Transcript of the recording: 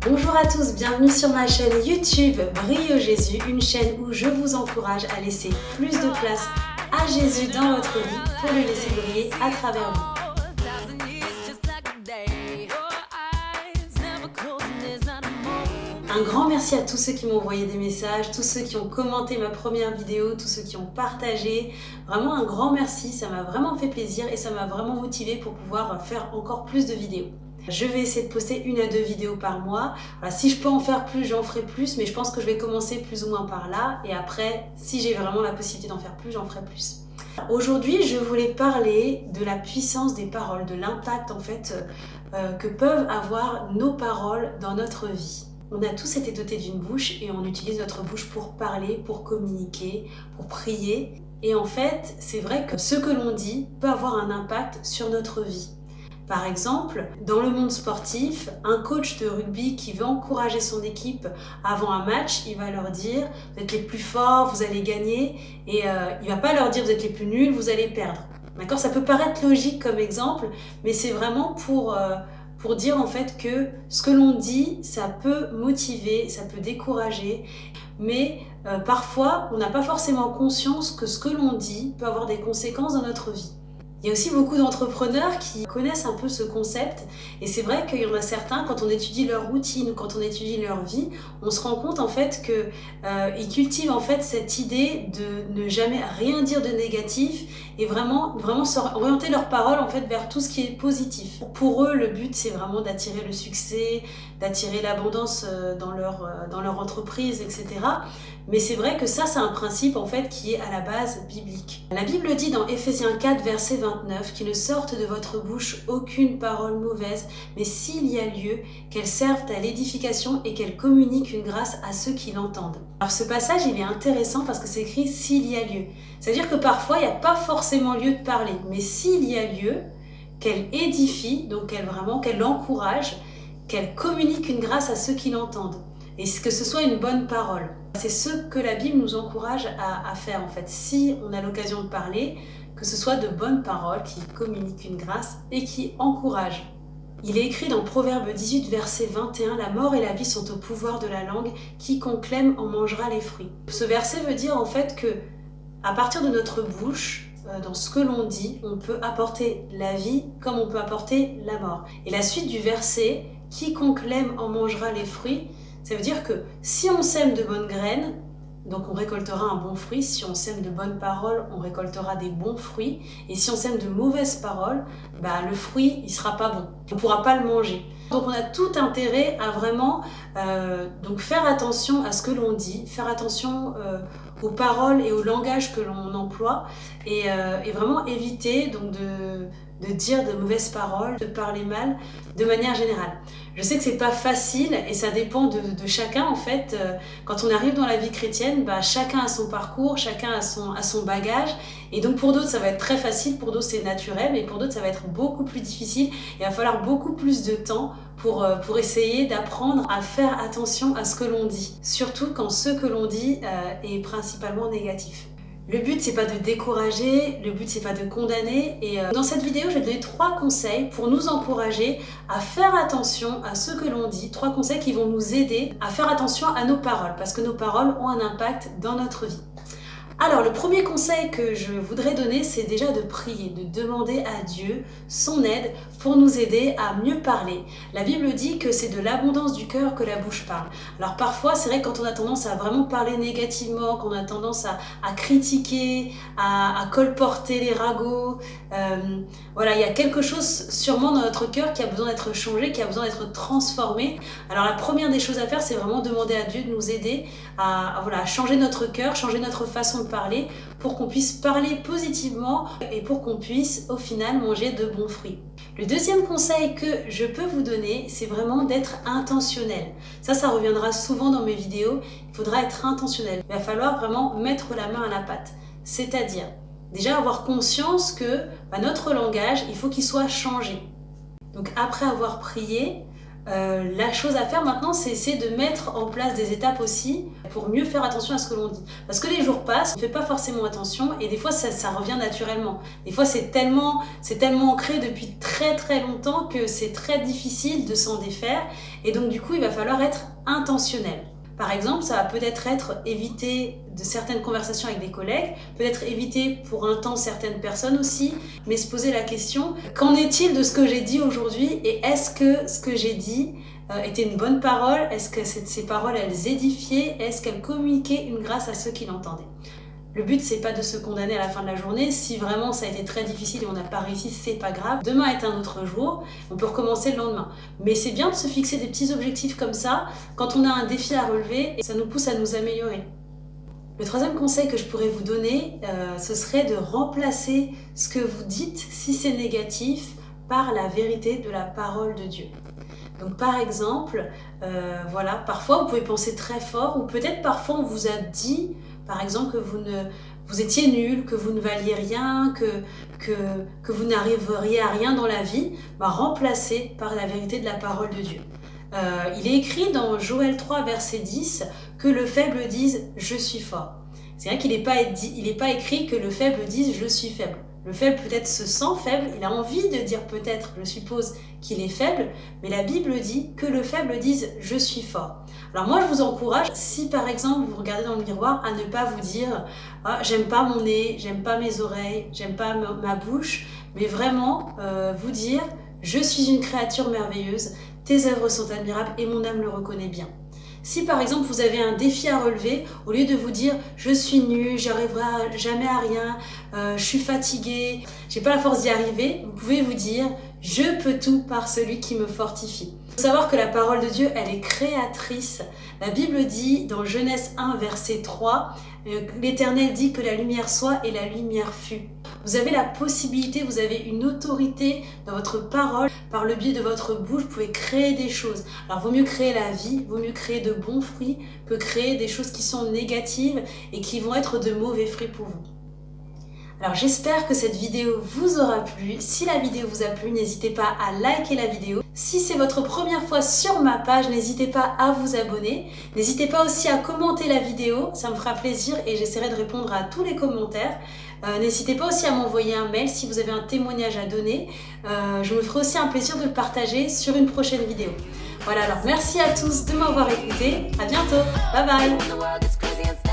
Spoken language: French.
Bonjour à tous, bienvenue sur ma chaîne YouTube Brille au Jésus, une chaîne où je vous encourage à laisser plus de place à Jésus dans votre vie pour le laisser briller à travers vous. Un grand merci à tous ceux qui m'ont envoyé des messages, tous ceux qui ont commenté ma première vidéo, tous ceux qui ont partagé. Vraiment un grand merci, ça m'a vraiment fait plaisir et ça m'a vraiment motivé pour pouvoir faire encore plus de vidéos. Je vais essayer de poster 1 à 2 vidéos par mois. Voilà, si je peux en faire plus, j'en ferai plus, mais je pense que je vais commencer plus ou moins par là. Et après, si j'ai vraiment la possibilité d'en faire plus, j'en ferai plus. Aujourd'hui, je voulais parler de la puissance des paroles, de l'impact en fait que peuvent avoir nos paroles dans notre vie. On a tous été dotés d'une bouche et on utilise notre bouche pour parler, pour communiquer, pour prier. Et en fait, c'est vrai que ce que l'on dit peut avoir un impact sur notre vie. Par exemple, dans le monde sportif, un coach de rugby qui veut encourager son équipe avant un match, il va leur dire « vous êtes les plus forts, vous allez gagner » et il ne va pas leur dire « vous êtes les plus nuls, vous allez perdre ». D'accord ? Ça peut paraître logique comme exemple, mais c'est vraiment pour dire en fait que ce que l'on dit, ça peut motiver, ça peut décourager, mais parfois on n'a pas forcément conscience que ce que l'on dit peut avoir des conséquences dans notre vie. Il y a aussi beaucoup d'entrepreneurs qui connaissent un peu ce concept et c'est vrai qu'il y en a certains, quand on étudie leur routine ou quand on étudie leur vie, on se rend compte en fait qu'ils cultivent en fait cette idée de ne jamais rien dire de négatif et vraiment orienter leurs paroles en fait vers tout ce qui est positif. Pour eux, le but c'est vraiment d'attirer le succès, d'attirer l'abondance dans leur entreprise, etc. Mais c'est vrai que ça, c'est un principe en fait qui est à la base biblique. La Bible dit dans Ephésiens 4, verset 29, « qu'il ne sorte de votre bouche aucune parole mauvaise, mais s'il y a lieu, qu'elle serve à l'édification et qu'elle communique une grâce à ceux qui l'entendent. » Alors ce passage, il est intéressant parce que c'est écrit « s'il y a lieu ». C'est-à-dire que parfois, il n'y a pas forcément lieu de parler, mais s'il y a lieu, qu'elle édifie, donc qu'elle encourage, qu'elle communique une grâce à ceux qui l'entendent. Et que ce soit une bonne parole. C'est ce que la Bible nous encourage à faire en fait. Si on a l'occasion de parler, que ce soit de bonnes paroles qui communiquent une grâce et qui encouragent. Il est écrit dans Proverbe 18, verset 21, « La mort et la vie sont au pouvoir de la langue, quiconque l'aime en mangera les fruits. » Ce verset veut dire en fait que à partir de notre bouche, dans ce que l'on dit, on peut apporter la vie comme on peut apporter la mort. Et la suite du verset, « Quiconque l'aime en mangera les fruits », ça veut dire que si on sème de bonnes graines, donc on récoltera un bon fruit. Si on sème de bonnes paroles, on récoltera des bons fruits. Et si on sème de mauvaises paroles, le fruit, il sera pas bon. On ne pourra pas le manger. Donc on a tout intérêt à vraiment donc faire attention à ce que l'on dit, faire attention aux paroles et au langage que l'on emploie et vraiment éviter donc de dire de mauvaises paroles, de parler mal de manière générale. Je sais que c'est pas facile et ça dépend de chacun en fait. Quand on arrive dans la vie chrétienne, chacun a son parcours, chacun a son bagage et donc pour d'autres ça va être très facile, pour d'autres c'est naturel, mais pour d'autres ça va être beaucoup plus difficile et il va falloir beaucoup plus de temps pour essayer d'apprendre à faire attention à ce que l'on dit, surtout quand ce que l'on dit est principalement négatif. Le but, c'est pas de décourager, le but, c'est pas de condamner. Et dans cette vidéo, je vais donner 3 conseils pour nous encourager à faire attention à ce que l'on dit. 3 conseils qui vont nous aider à faire attention à nos paroles, parce que nos paroles ont un impact dans notre vie. Alors, le premier conseil que je voudrais donner, c'est déjà de prier, de demander à Dieu son aide pour nous aider à mieux parler. La Bible dit que c'est de l'abondance du cœur que la bouche parle. Alors parfois, c'est vrai que quand on a tendance à vraiment parler négativement, qu'on a tendance à critiquer, à colporter les ragots, voilà, il y a quelque chose sûrement dans notre cœur qui a besoin d'être changé, qui a besoin d'être transformé. Alors la première des choses à faire, c'est vraiment demander à Dieu de nous aider à changer notre cœur, changer notre façon de parler pour qu'on puisse parler positivement et pour qu'on puisse au final manger de bons fruits. Le deuxième conseil que je peux vous donner, c'est vraiment d'être intentionnel. Ça reviendra souvent dans mes vidéos, il faudra être intentionnel. Il va falloir vraiment mettre la main à la pâte, c'est-à-dire déjà avoir conscience que notre langage, il faut qu'il soit changé. Donc après avoir prié, La chose à faire maintenant, c'est essayer de mettre en place des étapes aussi pour mieux faire attention à ce que l'on dit. Parce que les jours passent, on ne fait pas forcément attention et des fois ça revient naturellement. Des fois c'est tellement ancré depuis très très longtemps que c'est très difficile de s'en défaire et donc du coup il va falloir être intentionnel. Par exemple, ça va peut-être être éviter de certaines conversations avec des collègues, peut-être éviter pour un temps certaines personnes aussi, mais se poser la question, qu'en est-il de ce que j'ai dit aujourd'hui et est-ce que ce que j'ai dit était une bonne parole? Est-ce que ces paroles, elles édifiaient? Est-ce qu'elles communiquaient une grâce à ceux qui l'entendaient? Le but, c'est pas de se condamner à la fin de la journée. Si vraiment ça a été très difficile et on n'a pas réussi, c'est pas grave. Demain est un autre jour, on peut recommencer le lendemain. Mais c'est bien de se fixer des petits objectifs comme ça quand on a un défi à relever et ça nous pousse à nous améliorer. Le troisième conseil que je pourrais vous donner, ce serait de remplacer ce que vous dites, si c'est négatif, par la vérité de la parole de Dieu. Donc par exemple, voilà, parfois vous pouvez penser très fort ou peut-être parfois on vous a dit, par exemple, que vous étiez nul, que vous ne valiez rien, que vous n'arriveriez à rien dans la vie, remplacez par la vérité de la parole de Dieu. Il est écrit dans Joël 3, verset 10, que le faible dise « je suis fort ». C'est vrai qu'il n'est pas écrit que le faible dise « je suis faible ». Le faible peut-être se sent faible, il a envie de dire peut-être, je suppose, qu'il est faible, mais la Bible dit que le faible dise « je suis fort ». Alors moi je vous encourage, si par exemple vous regardez dans le miroir, à ne pas vous dire « ah, j'aime pas mon nez, j'aime pas mes oreilles, j'aime pas ma bouche », mais vraiment vous dire « je suis une créature merveilleuse, tes œuvres sont admirables et mon âme le reconnaît bien ». Si par exemple vous avez un défi à relever, au lieu de vous dire je suis nul, j'arriverai jamais à rien, je suis fatigué, j'ai pas la force d'y arriver, vous pouvez vous dire je peux tout par celui qui me fortifie. Il faut savoir que la parole de Dieu, elle est créatrice. La Bible dit dans Genèse 1 verset 3, l'Éternel dit que la lumière soit et la lumière fut. Vous avez la possibilité, vous avez une autorité dans votre parole, par le biais de votre bouche, vous pouvez créer des choses. Alors vaut mieux créer la vie, vaut mieux créer de bons fruits que créer des choses qui sont négatives et qui vont être de mauvais fruits pour vous. Alors j'espère que cette vidéo vous aura plu. Si la vidéo vous a plu, n'hésitez pas à liker la vidéo. Si c'est votre première fois sur ma page, n'hésitez pas à vous abonner. N'hésitez pas aussi à commenter la vidéo, ça me fera plaisir et j'essaierai de répondre à tous les commentaires. N'hésitez pas aussi à m'envoyer un mail si vous avez un témoignage à donner. Je me ferai aussi un plaisir de le partager sur une prochaine vidéo. Voilà, alors merci à tous de m'avoir écouté. À bientôt. Bye bye.